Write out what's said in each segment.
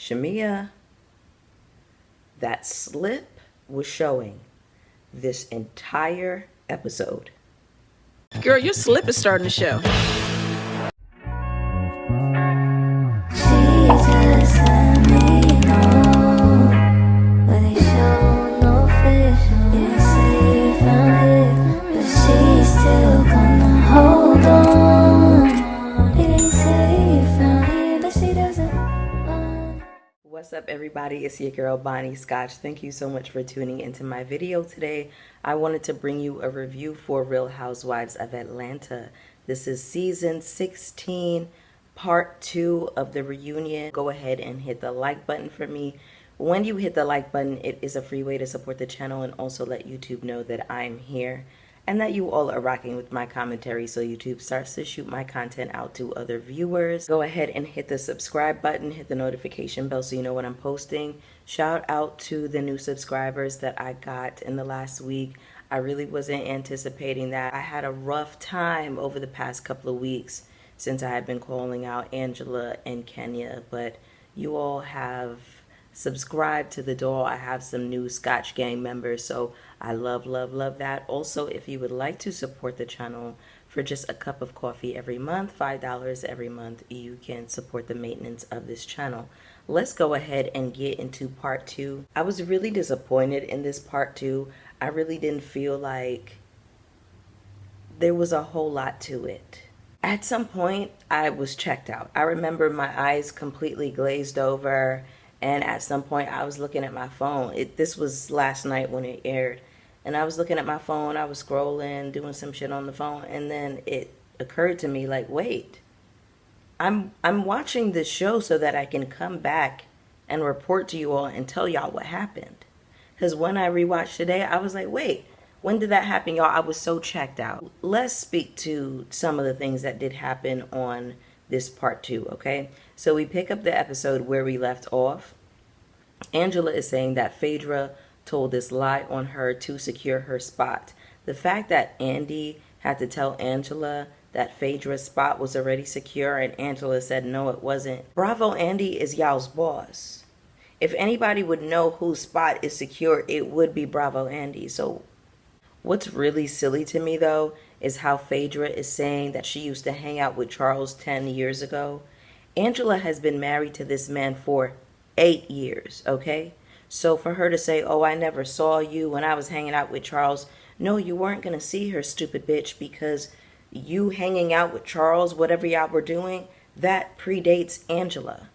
Shamea, that slip was showing this entire episode. Girl, your slip is starting to show. What's up, everybody? It's your girl Bonnie Scotch. Thank you so much for tuning into my video today. I wanted to bring you a review for Real Housewives of Atlanta. This is season 16, part 2 of the reunion. Go ahead and hit the like button for me. When you hit the like button, it is a free way to support the channel and also let YouTube know that I'm here and that you all are rocking with my commentary, so YouTube starts to shoot my content out to other viewers. Go ahead and hit the subscribe button, hit the notification bell so you know when I'm posting. Shout out to the new subscribers that I got in the last week. I really wasn't anticipating that. I had a rough time over the past couple of weeks since I had been calling out Angela and Kenya, but you all have subscribe to the doll. I have some new Scotch Gang members, so I love that. Also, if you would like to support the channel for just a cup of coffee every month, $5 every month, you can support the maintenance of this channel. Let's go ahead and get into part 2. I was really disappointed in this part 2. I really didn't feel like there was a whole lot to it. At some point, I was checked out. I remember my eyes completely glazed over. And at some point, I was looking at my phone. This was last night when it aired. And I was looking at my phone. I was scrolling, doing some shit on the phone. And then it occurred to me, like, wait. I'm watching this show so that I can come back and report to you all and tell y'all what happened. Because when I rewatched today, I was like, wait, when did that happen, y'all? I was so checked out. Let's speak to some of the things that did happen on this part 2, okay? So we pick up the episode where we left off. Angela is saying that Phaedra told this lie on her to secure her spot. The fact that Andy had to tell Angela that Phaedra's spot was already secure and Angela said no, it wasn't. Bravo Andy is y'all's boss. If anybody would know whose spot is secure, it would be Bravo Andy. So what's really silly to me, though, is how Phaedra is saying that she used to hang out with Charles 10 years ago. Angela has been married to this man for 8 years, okay? So for her to say, oh, I never saw you when I was hanging out with Charles. No, you weren't going to see her, stupid bitch, because you hanging out with Charles, whatever y'all were doing, that predates Angela.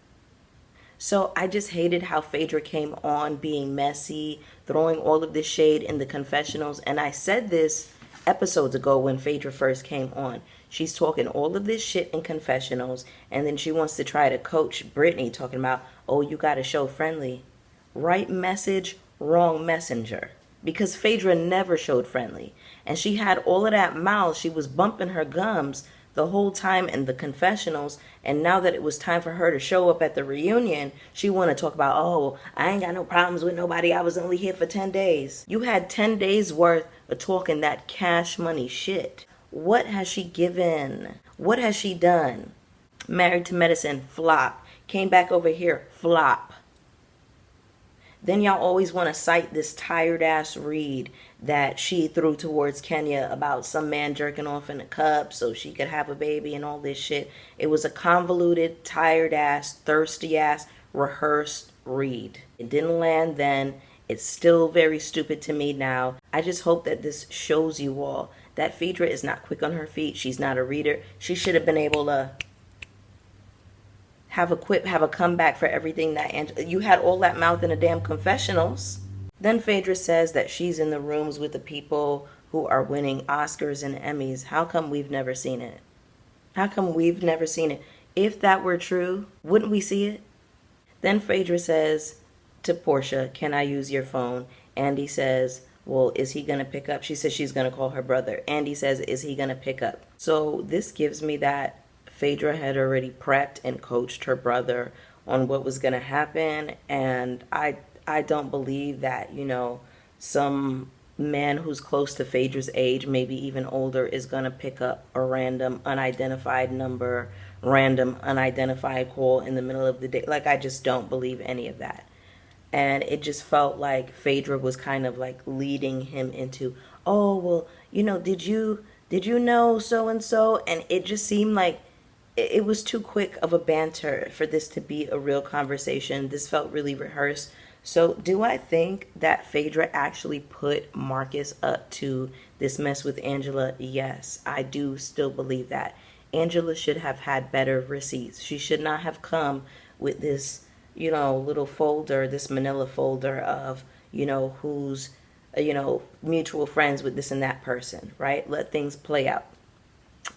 So I just hated how Phaedra came on being messy, throwing all of this shade in the confessionals. And I said this episodes ago when Phaedra first came on. She's talking all of this shit in confessionals, and then she wants to try to coach Brittany, talking about, oh, you got to show friendly. Right message, wrong messenger. Because Phaedra never showed friendly. And she had all of that mouth. She was bumping her gums the whole time in the confessionals, and now that it was time for her to show up at the reunion, she want to talk about, oh, I ain't got no problems with nobody, I was only here for 10 days. You had 10 days worth of talking that cash money shit. What has she given? What has she done? Married to Medicine, flop. Came back over here, flop. Then y'all always want to cite this tired ass read that she threw towards Kenya about some man jerking off in a cup so she could have a baby and all this shit. It was a convoluted, tired ass, thirsty ass, rehearsed read. It didn't land then. It's still very stupid to me now. I just hope that this shows you all that Phaedra is not quick on her feet. She's not a reader. She should have been able to have a comeback for everything that you had all that mouth in the damn confessionals. Then Phaedra says that she's in the rooms with the people who are winning Oscars and Emmys. How come we've never seen it? How come we've never seen it? If that were true, wouldn't we see it? Then Phaedra says to Porsha, can I use your phone? Andy says, well, is he going to pick up? She says she's going to call her brother. Andy says, is he going to pick up? So this gives me that Phaedra had already prepped and coached her brother on what was going to happen. And I don't believe that, you know, some man who's close to Phaedra's age, maybe even older, is going to pick up a random unidentified number random unidentified call in the middle of the day. Like, I just don't believe any of that. And it just felt like Phaedra was kind of like leading him into, oh, well, did you know so and so? And it just seemed like it was too quick of a banter for this to be a real conversation. This felt really rehearsed. So do I think that Phaedra actually put Marcus up to this mess with Angela? Yes, I do still believe that. Angela should have had better receipts. She should not have come with this, little folder, this manila folder of, who's, mutual friends with this and that person, right? Let things play out.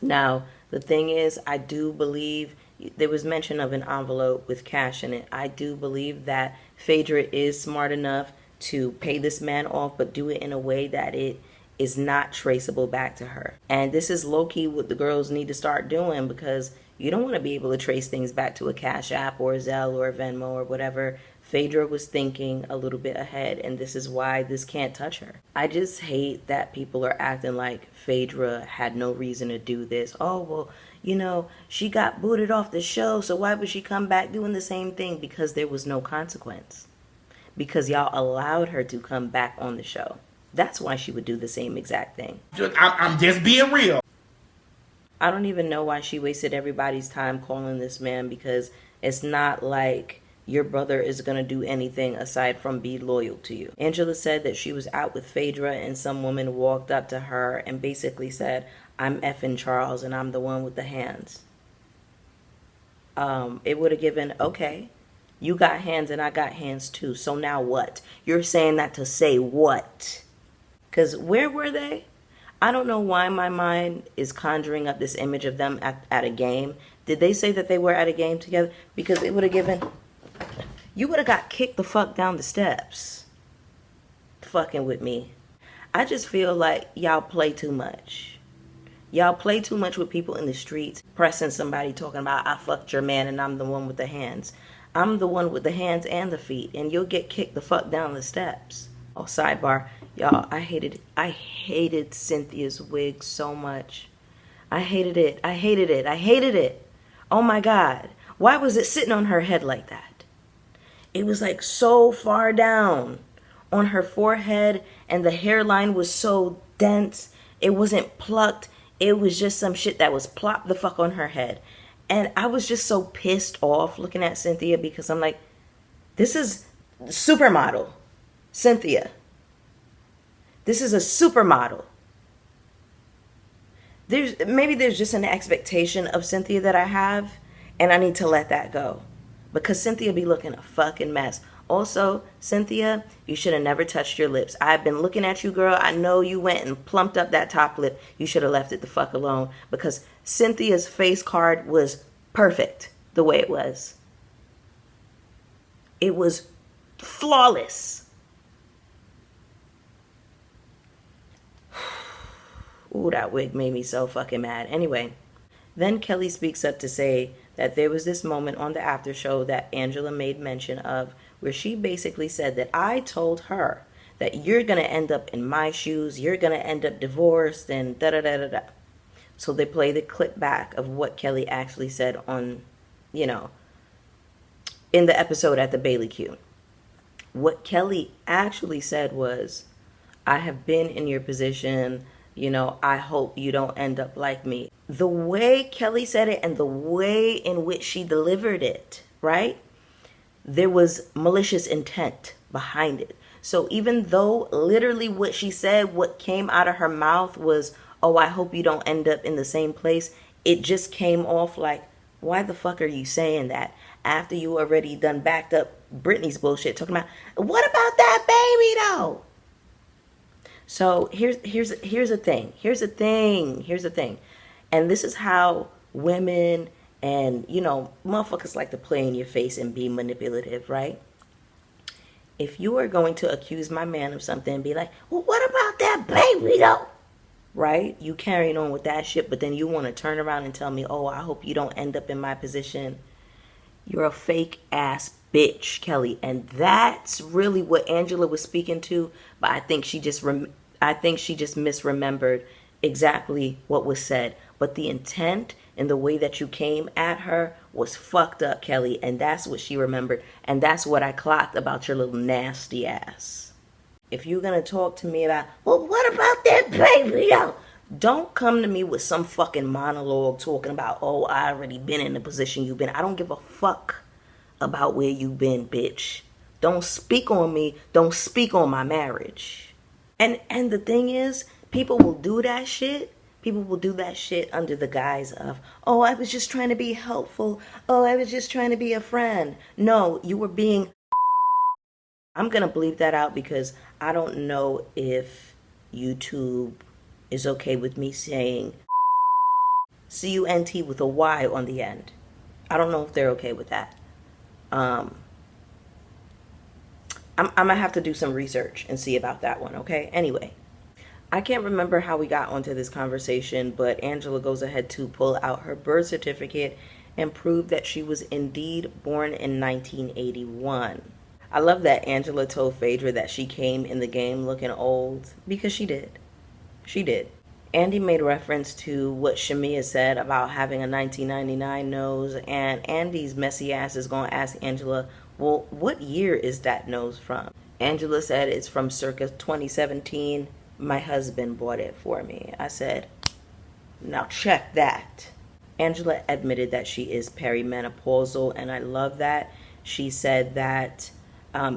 Now, the thing is, I do believe there was mention of an envelope with cash in it. I do believe that Phaedra is smart enough to pay this man off, but do it in a way that it is not traceable back to her. And this is low-key what the girls need to start doing, because you don't want to be able to trace things back to a Cash App or a Zelle or a Venmo or whatever. Phaedra was thinking a little bit ahead, and this is why this can't touch her. I just hate that people are acting like Phaedra had no reason to do this. Oh, well, she got booted off the show, so why would she come back doing the same thing? Because there was no consequence. Because y'all allowed her to come back on the show. That's why she would do the same exact thing. I'm just being real. I don't even know why she wasted everybody's time calling this man, because it's not like your brother is going to do anything aside from be loyal to you. Angela said that she was out with Phaedra and some woman walked up to her and basically said, I'm effing Charles and I'm the one with the hands. It would have given, okay, you got hands and I got hands too. So now what? You're saying that to say what? Because where were they? I don't know why my mind is conjuring up this image of them at a game. Did they say that they were at a game together? Because it would have given, you would have got kicked the fuck down the steps. Fucking with me. I just feel like y'all play too much. Y'all play too much with people in the streets, pressing somebody talking about, I fucked your man and I'm the one with the hands. I'm the one with the hands and the feet, and you'll get kicked the fuck down the steps. Oh, sidebar. Y'all, I hated Cynthia's wig so much. I hated it. Oh my God. Why was it sitting on her head like that? It was like so far down on her forehead, and the hairline was so dense. It wasn't plucked. It was just some shit that was plopped the fuck on her head. And I was just so pissed off looking at Cynthia, because I'm like, this is supermodel Cynthia. This is a supermodel. Maybe there's just an expectation of Cynthia that I have, and I need to let that go, because Cynthia be looking a fucking mess. Also, Cynthia, you should have never touched your lips. I've been looking at you, girl. I know you went and plumped up that top lip. You should have left it the fuck alone, because Cynthia's face card was perfect the way it was. It was flawless. Ooh, that wig made me so fucking mad. Anyway, then Kelly speaks up to say that there was this moment on the after show that Angela made mention of, where she basically said that I told her that you're going to end up in my shoes, you're going to end up divorced, and da-da-da-da-da. So they play the clip back of what Kelly actually said on, in the episode at the Bailey Q. What Kelly actually said was, I have been in your position, I hope you don't end up like me. The way Kelly said it and the way in which she delivered it, right? There was malicious intent behind it. So even though literally what she said, what came out of her mouth was, oh, I hope you don't end up in the same place, it just came off like, why the fuck are you saying that? After you already done backed up Britney's bullshit, talking about, what about that baby though? So here's the thing. And this is how women and, motherfuckers like to play in your face and be manipulative, right? If you are going to accuse my man of something and be like, well, what about that baby though? Right? You carrying on with that shit, but then you want to turn around and tell me, oh, I hope you don't end up in my position. You're a fake ass bitch, Kelly. And that's really what Angela was speaking to, but I think she just misremembered exactly what was said. But the intent and the way that you came at her was fucked up, Kelly. And that's what she remembered. And that's what I clocked about your little nasty ass. If you're going to talk to me about, well, what about that baby? Don't come to me with some fucking monologue talking about, oh, I already been in the position you've been. I don't give a fuck about where you've been, bitch. Don't speak on me. Don't speak on my marriage. And the thing is, people will do that shit. People will do that shit under the guise of, oh, I was just trying to be helpful. Oh, I was just trying to be a friend. No, you were being... I'm going to bleep that out because I don't know if YouTube is okay with me saying C-U-N-T with a Y on the end. I don't know if they're okay with that. I'm going to have to do some research and see about that one, okay? Anyway, I can't remember how we got onto this conversation, but Angela goes ahead to pull out her birth certificate and prove that she was indeed born in 1981. I love that Angela told Phaedra that she came in the game looking old, because she did. She did. Andy made reference to what Shamea said about having a 1999 nose, and Andy's messy ass is going to ask Angela, well, what year is that nose from? Angela said it's from circa 2017. My husband bought it for me. I said, now check that. Angela admitted that she is perimenopausal, and I love that. She said that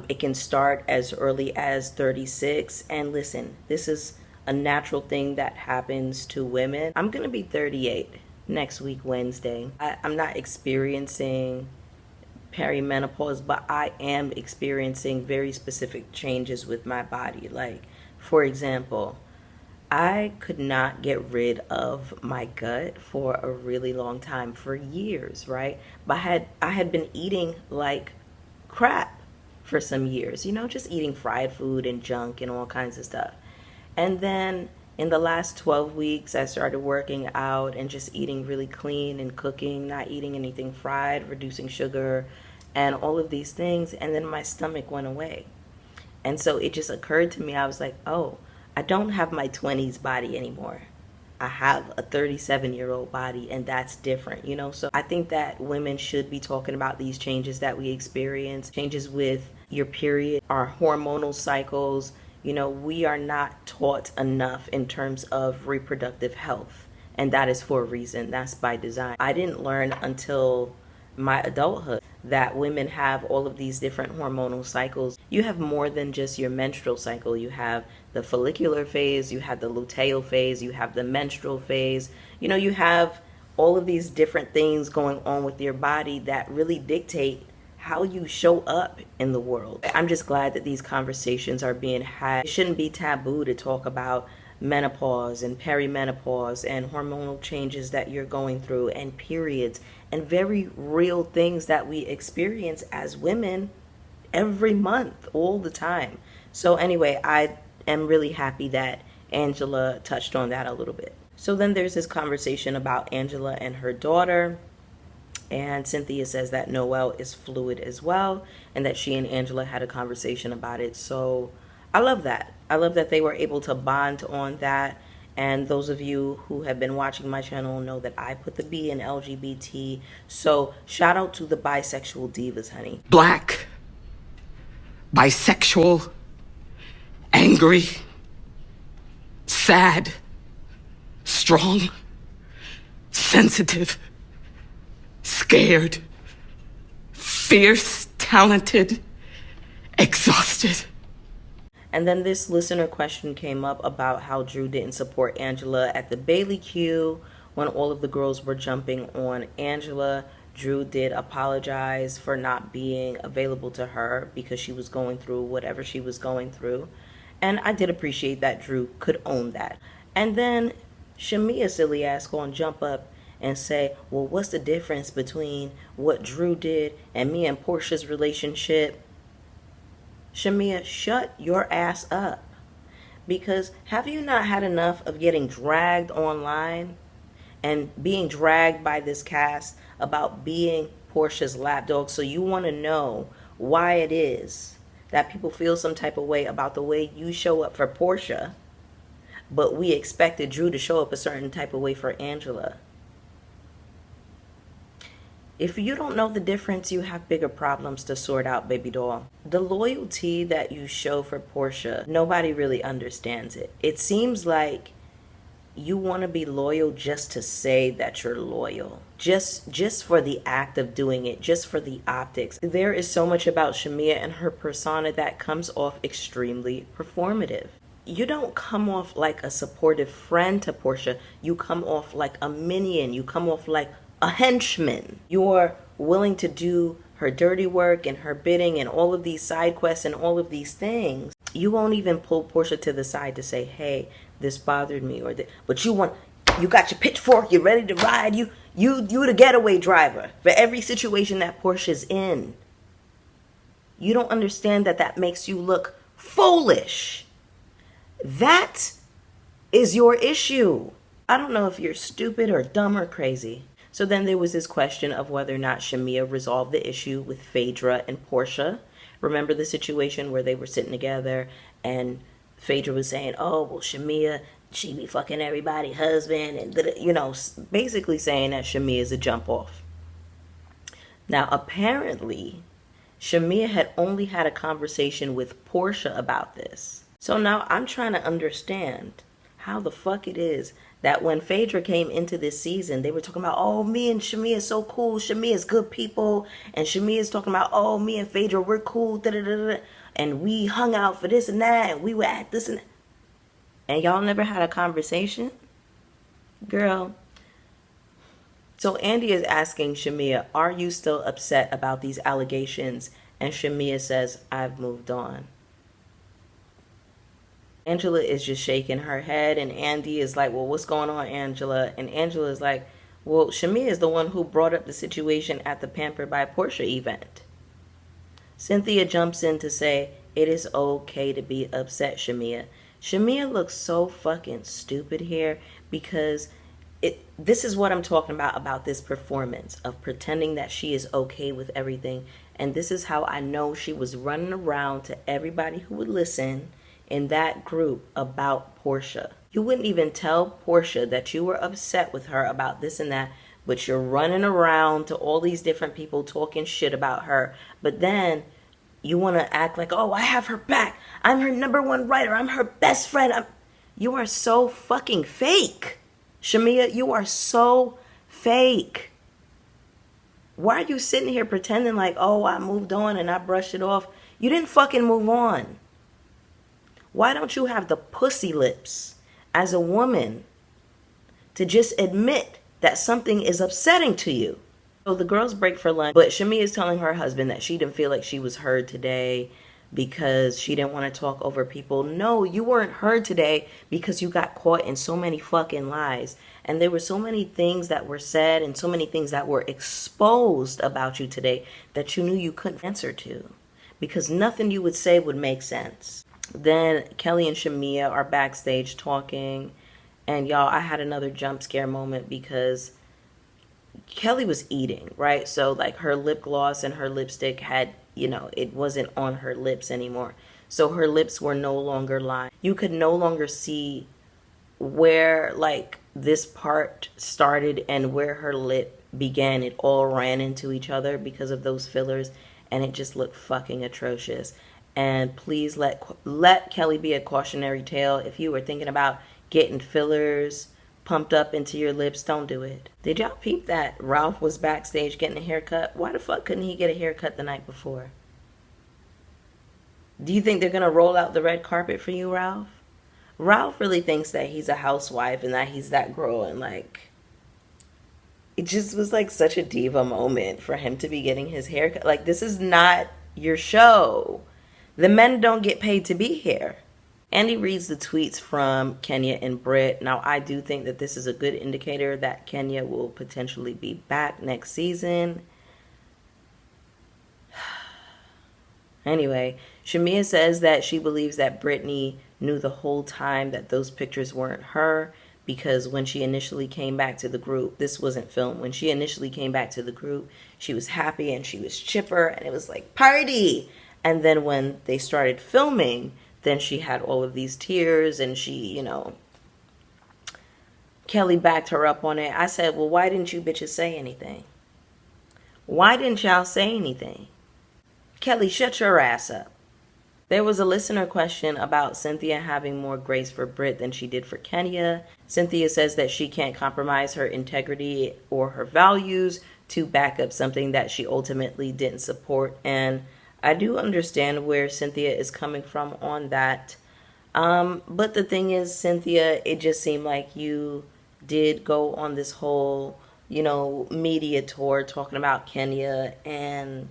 it can start as early as 36. And listen, this is a natural thing that happens to women. I'm going to be 38 next week, Wednesday. I'm not experiencing perimenopause, but I am experiencing very specific changes with my body. Like, for example, I could not get rid of my gut for a really long time, for years, right? But I had been eating like crap for some years, you know, just eating fried food and junk and all kinds of stuff. And then in the last 12 weeks, I started working out and just eating really clean and cooking, not eating anything fried, reducing sugar, and all of these things. And then my stomach went away. And so it just occurred to me, I was like, oh, I don't have my 20s body anymore. I have a 37-year-old body, and that's different, you know? So I think that women should be talking about these changes that we experience, changes with your period, our hormonal cycles. You know, we are not taught enough in terms of reproductive health, and that is for a reason. That's by design. I didn't learn until my adulthood that women have all of these different hormonal cycles. You have more than just your menstrual cycle. You have the follicular phase, you have the luteal phase, you have the menstrual phase. You know, you have all of these different things going on with your body that really dictate how you show up in the world. I'm just glad that these conversations are being had. It shouldn't be taboo to talk about menopause and perimenopause and hormonal changes that you're going through and periods and very real things that we experience as women every month, all the time. So anyway, I am really happy that Angela touched on that a little bit. So then there's this conversation about Angela and her daughter. And Cynthia says that Noelle is fluid as well, and that she and Angela had a conversation about it. So I love that. I love that they were able to bond on that. And those of you who have been watching my channel know that I put the B in LGBT. So shout out to the bisexual divas, honey. Black, bisexual, angry, sad, strong, sensitive, scared, fierce, talented, exhausted. And then this listener question came up about how Drew didn't support Angela at the Bailey queue when all of the girls were jumping on Angela. Drew did apologize for not being available to her because she was going through whatever she was going through. And I did appreciate that Drew could own that. And then Shamia silly ass gonna jump up and say, well, what's the difference between what Drew did and me and Porsha's relationship? Shamia, shut your ass up. Because have you not had enough of getting dragged online and being dragged by this cast about being Porsha's lapdog? So you want to know why it is that people feel some type of way about the way you show up for Porsha, but we expected Drew to show up a certain type of way for Angela. If you don't know the difference, you have bigger problems to sort out, baby doll. The loyalty that you show for Porsha, nobody really understands it. It seems like you want to be loyal just to say that you're loyal. Just for the act of doing it, just for the optics. There is so much about Shamea and her persona that comes off extremely performative. You don't come off like a supportive friend to Porsha. You come off like a minion. You come off like a henchman. You're willing to do her dirty work and her bidding and all of these side quests and all of these things. You won't even pull Porsha to the side to say, hey, this bothered me, but you got your pitchfork, you're ready to ride, you the getaway driver for every situation that Porsha's in. You don't understand that makes you look foolish. That is your issue. I don't know if you're stupid or dumb or crazy. So then there was this question of whether or not Shamea resolved the issue with Phaedra and Porsha. Remember the situation where they were sitting together and Phaedra was saying, oh, well, Shamea, she be fucking everybody's husband. And, you know, basically saying that Shamea is a jump off. Now, apparently, Shamea had only had a conversation with Porsha about this. So now I'm trying to understand how the fuck it is that when Phaedra came into this season, they were talking about, oh, me and Shamea is so cool. Shamea is good people. And Shamea is talking about, oh, me and Phaedra, we're cool. And we hung out for this and that. And we were at this and that. And y'all never had a conversation? Girl. So Andy is asking Shamea, are you still upset about these allegations? And Shamea says, I've moved on. Angela is just shaking her head, and Andy is like, well, what's going on, Angela? And Angela is like, well, Shamea is the one who brought up the situation at the Pampered by Porsha event. Cynthia jumps in to say, it is okay to be upset, Shamea. Shamea looks so fucking stupid here because this is what I'm talking about this performance of pretending that she is okay with everything. And this is how I know she was running around to everybody who would listen in that group about Porsha. You wouldn't even tell Porsha that you were upset with her about this and that, but you're running around to all these different people talking shit about her. But then you want to act like, oh, I have her back. I'm her #1 writer. I'm her best friend. You are so fucking fake. Shamea, you are so fake. Why are you sitting here pretending like, oh, I moved on and I brushed it off? You didn't fucking move on. Why don't you have the pussy lips as a woman to just admit that something is upsetting to you? So the girls break for lunch, but Shamea is telling her husband that she didn't feel like she was heard today because she didn't want to talk over people. No, you weren't heard today because you got caught in so many fucking lies. And there were so many things that were said and so many things that were exposed about you today that you knew you couldn't answer to because nothing you would say would make sense. Then Kelly and Shamea are backstage talking, and y'all, I had another jump scare moment because Kelly was eating, right? So like her lip gloss and her lipstick had, you know, it wasn't on her lips anymore. So her lips were no longer lined. You could no longer see where like this part started and where her lip began. It all ran into each other because of those fillers, and it just looked fucking atrocious. And please let Kelly be a cautionary tale. If you were thinking about getting fillers pumped up into your lips, don't do it. Did y'all peep that Ralph was backstage getting a haircut? Why the fuck couldn't he get a haircut the night before? Do you think they're going to roll out the red carpet for you, Ralph? Ralph really thinks that he's a housewife and that he's that girl, and like, it just was like such a diva moment for him to be getting his haircut. Like, this is not your show. The men don't get paid to be here. Andy reads the tweets from Kenya and Britt. Now, I do think that this is a good indicator that Kenya will potentially be back next season. Anyway, Shamea says that she believes that Brittany knew the whole time that those pictures weren't her because when she initially came back to the group, this wasn't filmed. When she initially came back to the group, she was happy and she was chipper and it was like, party! And then when they started filming, then she had all of these tears and she, you know, Kelly backed her up on it. I said, well, why didn't you bitches say anything? Why didn't y'all say anything? Kelly, shut your ass up. There was a listener question about Cynthia having more grace for Britt than she did for Kenya. Cynthia says that she can't compromise her integrity or her values to back up something that she ultimately didn't support. And I do understand where Cynthia is coming from on that. But the thing is, Cynthia, it just seemed like you did go on this whole, media tour talking about Kenya, and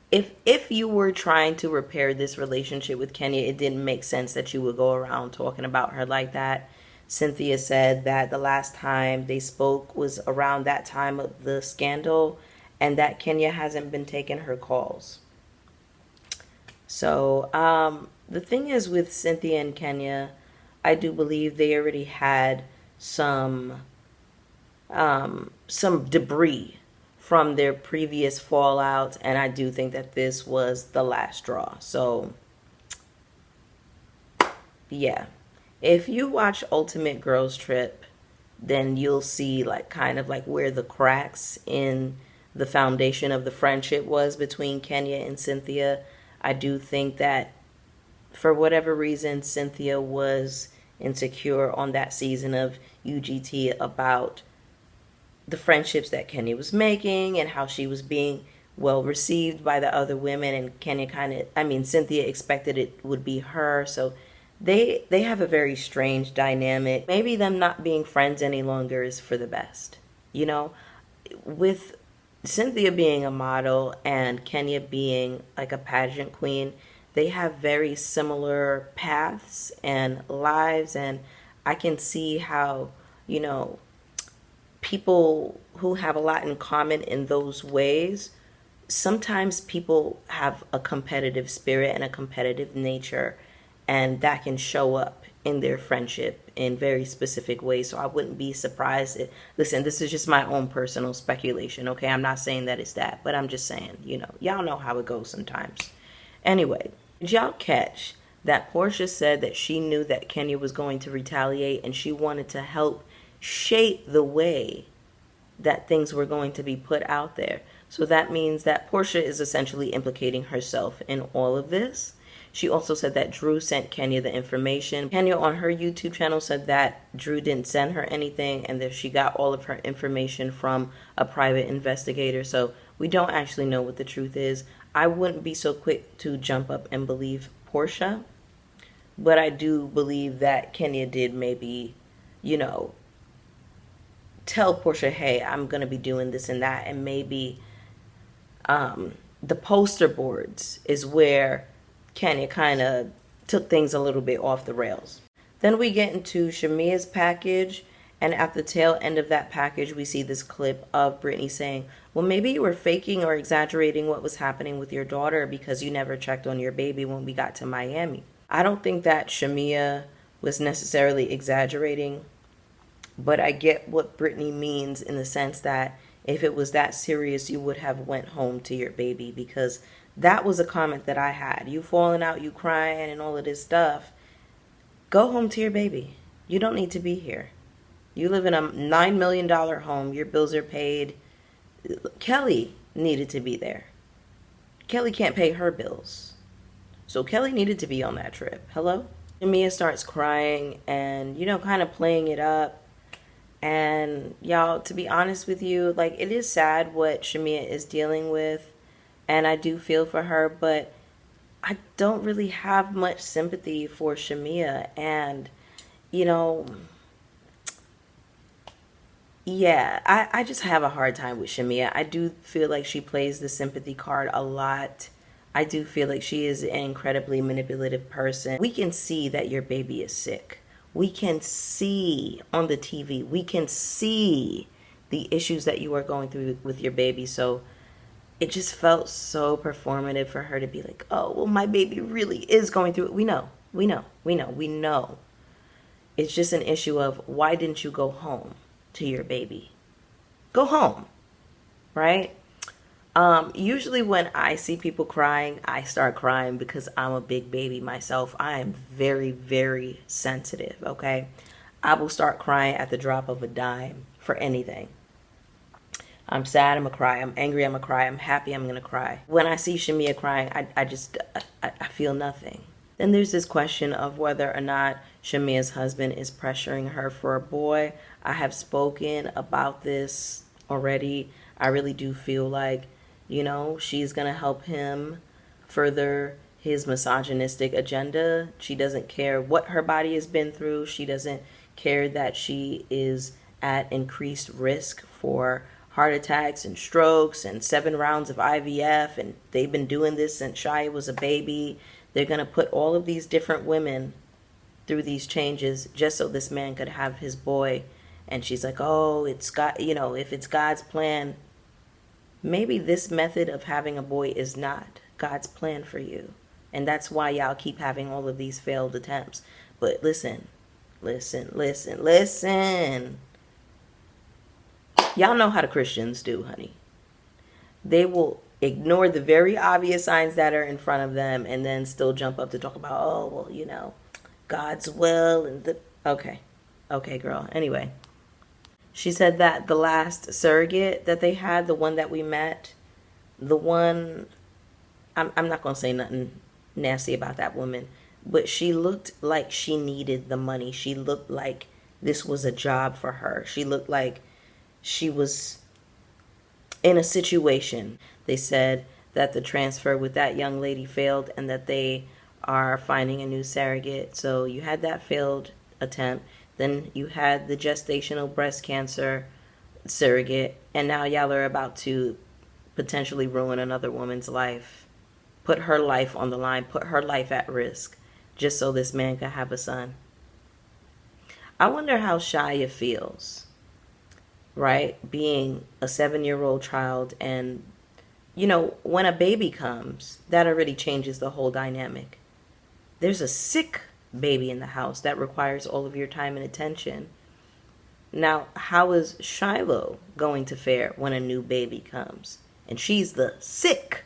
if you were trying to repair this relationship with Kenya, it didn't make sense that you would go around talking about her like that. Cynthia said that the last time they spoke was around that time of the scandal, and that Kenya hasn't been taking her calls. So the thing is with Cynthia and Kenya, I do believe they already had some debris from their previous fallout, and I do think that this was the last straw. So yeah, if you watch Ultimate Girls Trip, then you'll see kind of where the cracks in the foundation of the friendship was between Kenya and Cynthia. I do think that for whatever reason, Cynthia was insecure on that season of UGT about the friendships that Kenya was making and how she was being well received by the other women, and Kenya Cynthia expected it would be her. So they have a very strange dynamic. Maybe them not being friends any longer is for the best. With Cynthia being a model and Kenya being like a pageant queen, they have very similar paths and lives, and I can see how, people who have a lot in common in those ways, sometimes people have a competitive spirit and a competitive nature, and that can show up in their friendship in very specific ways. So I wouldn't be surprised listen, this is just my own personal speculation, okay? I'm not saying that it's that, but I'm just saying, y'all know how it goes sometimes. Anyway, did y'all catch that Porsha said that she knew that Kenya was going to retaliate, and she wanted to help shape the way that things were going to be put out there? So that means that Porsha is essentially implicating herself in all of this. She also said that Drew sent Kenya the information. Kenya on her YouTube channel said that Drew didn't send her anything, and that she got all of her information from a private investigator. So we don't actually know what the truth is. I wouldn't be so quick to jump up and believe Porsha, but I do believe that Kenya did maybe, tell Porsha, hey, I'm going to be doing this and that. And maybe the poster boards is where Kenya kind of took things a little bit off the rails. Then we get into Shamea's package, and at the tail end of that package, we see this clip of Brittany saying, well, maybe you were faking or exaggerating what was happening with your daughter because you never checked on your baby when we got to Miami. I don't think that Shamea was necessarily exaggerating, but I get what Brittany means in the sense that if it was that serious, you would have went home to your baby, because that was a comment that I had. You falling out, you crying and all of this stuff. Go home to your baby. You don't need to be here. You live in a $9 million home. Your bills are paid. Kelly needed to be there. Kelly can't pay her bills. So Kelly needed to be on that trip. Hello? Shamea starts crying and, kind of playing it up. And y'all, to be honest with you, it is sad what Shamea is dealing with. And I do feel for her, but I don't really have much sympathy for Shamea. And, yeah, I just have a hard time with Shamea. I do feel like she plays the sympathy card a lot. I do feel like she is an incredibly manipulative person. We can see that your baby is sick. We can see on the TV. We can see the issues that you are going through with your baby. So it just felt so performative for her to be like, oh, well, my baby really is going through it. We know. It's just an issue of, why didn't you go home to your baby? Go home, right? Usually when I see people crying, I start crying because I'm a big baby myself. I am very, very sensitive, okay? I will start crying at the drop of a dime for anything. I'm sad, I'm gonna cry. I'm angry, I'm gonna cry. I'm happy, I'm gonna cry. When I see Shamia crying, I feel nothing. Then there's this question of whether or not Shamia's husband is pressuring her for a boy. I have spoken about this already. I really do feel like, you know, she's gonna help him further his misogynistic agenda. She doesn't care what her body has been through. She doesn't care that she is at increased risk for heart attacks and strokes and 7 rounds of IVF, and they've been doing this since Shia was a baby. They're going to put all of these different women through these changes just so this man could have his boy. And she's like, oh, it's God, you know, if it's God's plan, maybe this method of having a boy is not God's plan for you. And that's why y'all keep having all of these failed attempts. But listen. Y'all know how the Christians do, honey. They will ignore the very obvious signs that are in front of them and then still jump up to talk about, oh, well, you know, God's will and the... Okay, girl. Anyway, she said that the last surrogate that they had, the one that we met, the one... I'm not going to say nothing nasty about that woman, but she looked like she needed the money. She looked like this was a job for her. She looked like she was in a situation. They said that the transfer with that young lady failed and that they are finding a new surrogate. So you had that failed attempt. Then you had the gestational breast cancer surrogate. And now y'all are about to potentially ruin another woman's life. Put her life on the line. Put her life at risk just so this man can have a son. I wonder how Shia feels, right? Being a 7-year-old child, and, you know, when a baby comes, that already changes the whole dynamic. There's a sick baby in the house that requires all of your time and attention. Now, how is Shiloh going to fare when a new baby comes? And she's the sick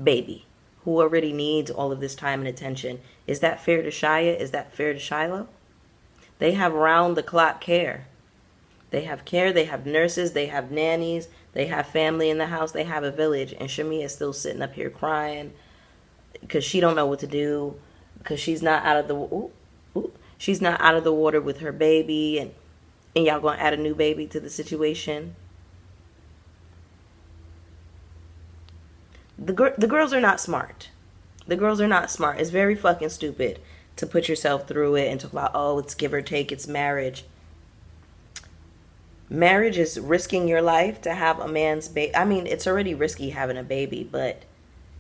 baby who already needs all of this time and attention. Is that fair to Shia? Is that fair to Shiloh? They have round-the-clock care. They have care, they have nurses, they have nannies, they have family in the house, they have a village. And Shamia is still sitting up here crying because she don't know what to do, because she's not out of the she's not out of the water with her baby, and y'all gonna add a new baby to the situation. The girls are not smart. The girls are not smart. It's very fucking stupid to put yourself through it and talk about, oh, it's give or take, it's marriage. Marriage is risking your life to have a man's baby. I mean, it's already risky having a baby, but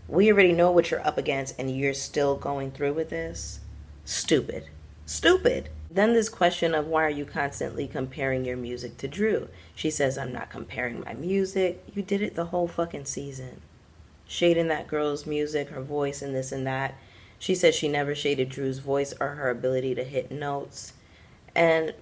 we already know what you're up against and you're still going through with this. Stupid. Stupid. Then this question of why are you constantly comparing your music to Drew? She says, I'm not comparing my music. You did it the whole fucking season. Shading that girl's music, her voice, and this and that. She said she never shaded Drew's voice or her ability to hit notes. And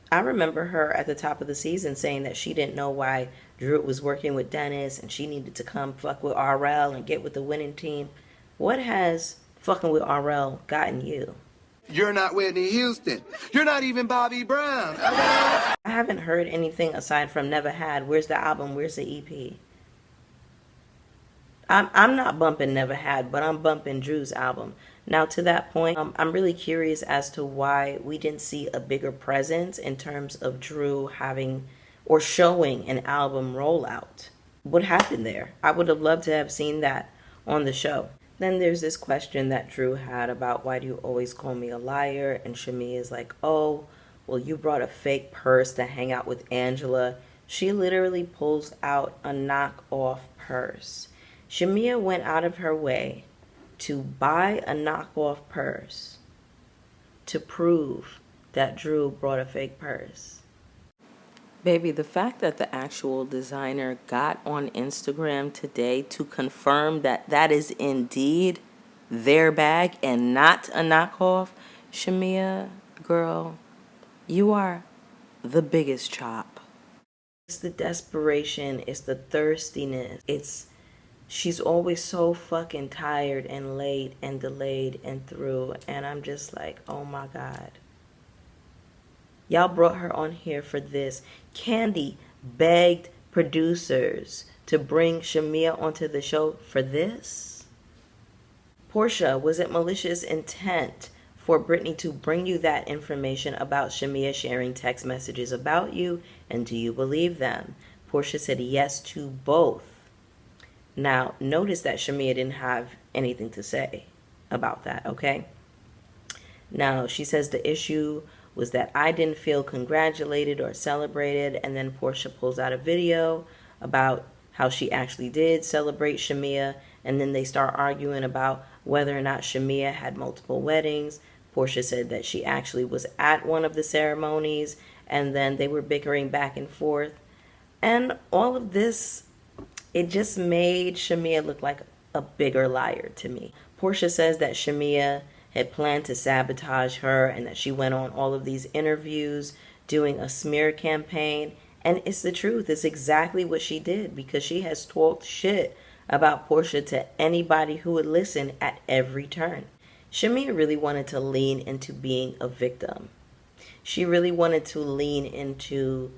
I remember her at the top of the season saying that she didn't know why Drew was working with Dennis and she needed to come fuck with RL and get with the winning team. What has fucking with RL gotten you? You're not Whitney Houston. You're not even Bobby Brown. I haven't heard anything aside from Never Had. Where's the album? Where's the EP? I'm not bumping Never Had, but I'm bumping Drew's album. Now, to that point, I'm really curious as to why we didn't see a bigger presence in terms of Drew having or showing an album rollout. What happened there? I would have loved to have seen that on the show. Then there's this question that Drew had about why do you always call me a liar? And Shamia is like, oh, well, you brought a fake purse to hang out with Angela. She literally pulls out a knockoff purse. Shamia went out of her way to buy a knockoff purse to prove that Drew brought a fake purse. Baby, the fact that the actual designer got on Instagram today to confirm that that is indeed their bag and not a knockoff, Shamia, girl, you are the biggest chop. It's the desperation, it's the thirstiness, she's always so fucking tired and late and delayed and through. And I'm just like, oh my God. Y'all brought her on here for this. Candy begged, producers to bring Shamea onto the show for this? Porsha, was it malicious intent for Brittany to bring you that information about Shamea sharing text messages about you, and do you believe them? Porsha said yes to both. Now, notice that Shamea didn't have anything to say about that, okay? Now, she says the issue was that I didn't feel congratulated or celebrated, and then Porsha pulls out a video about how she actually did celebrate Shamea, and then they start arguing about whether or not Shamea had multiple weddings. Porsha said that she actually was at one of the ceremonies, and then they were bickering back and forth. And all of this, it just made Shamea look like a bigger liar to me. Porsha says that Shamea had planned to sabotage her and that she went on all of these interviews doing a smear campaign. And it's the truth. It's exactly what she did, because she has talked shit about Porsha to anybody who would listen at every turn. Shamea really wanted to lean into being a victim. She really wanted to lean into,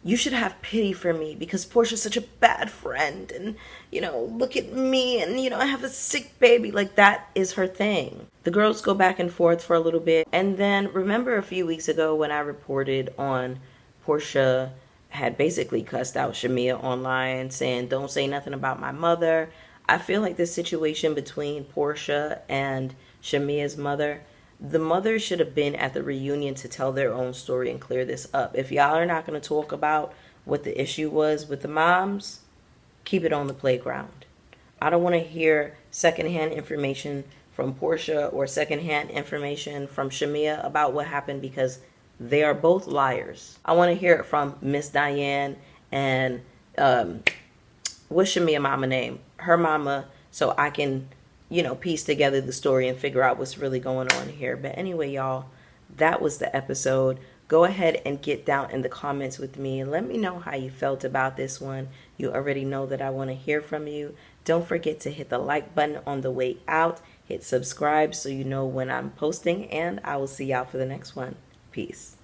you should have pity for me because Porsha's such a bad friend, and, you know, look at me, and, you know, I have a sick baby. Like, that is her thing. The girls go back and forth for a little bit, and then remember a few weeks ago when I reported on Porsha had basically cussed out Shamea online, saying, don't say nothing about my mother. I feel like this situation between Porsha and Shamea's mother, the mother should have been at the reunion to tell their own story and clear this up. If y'all are not going to talk about what the issue was with the moms, keep it on the playground. I don't want to hear secondhand information from Porsha or secondhand information from Shamea about what happened, because they are both liars. I want to hear it from Miss Diane and what's Shamea mama name? Her mama, so I can, you know, piece together the story and figure out what's really going on here. But anyway, y'all, that was the episode. Go ahead and get down in the comments with me and let me know how you felt about this one. You already know that I want to hear from you. Don't forget to hit the like button on the way out. Hit subscribe so you know when I'm posting, and I will see y'all for the next one. Peace.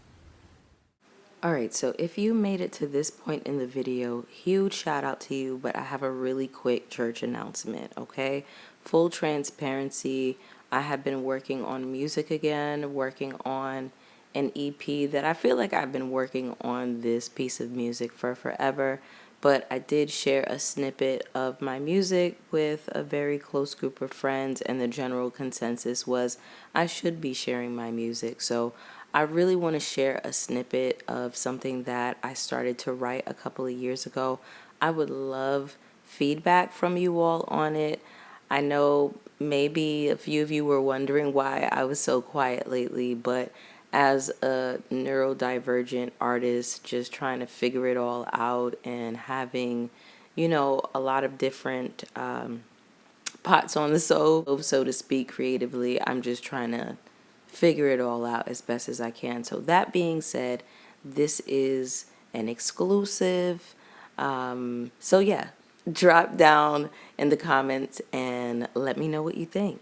Alright, so if you made it to this point in the video, huge shout out to you, but I have a really quick church announcement, okay? Full transparency, I have been working on music again, working on an EP that I feel like I've been working on this piece of music for forever, but I did share a snippet of my music with a very close group of friends, and the general consensus was I should be sharing my music. So I really want to share a snippet of something that I started to write a couple of years ago. I would love feedback from you all on it. I know maybe a few of you were wondering why I was so quiet lately, but as a neurodivergent artist, just trying to figure it all out and having, you know, a lot of different pots on the stove, so to speak, creatively, I'm just trying to figure it all out as best as I can. So that being said, this is an exclusive. So yeah, drop down in the comments and let me know what you think.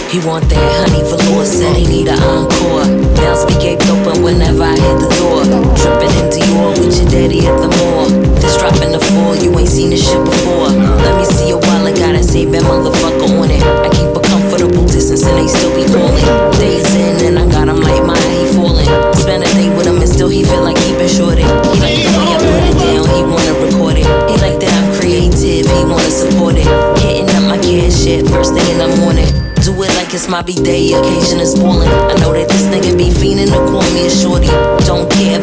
He want that honey velour, said he need an encore. Bells be gaped open whenever I hit the door. Tripping into your with your daddy at the mall. This dropping the floor, you ain't seen this shit before. Let me see your wallet, got a saving motherfucker on it. I keep a comfortable distance and they still be calling. Days in and I got him like mine, he falling. Spend a day with him and still he feel like keeping shorted. He like the way I put it down, he wanna record it. He like that I'm creative, he wanna support it. Hitting up my cash shit first thing in the morning. Do it like it's my B-day, occasion is balling. I know that this nigga be fiending to call me a shorty. Don't care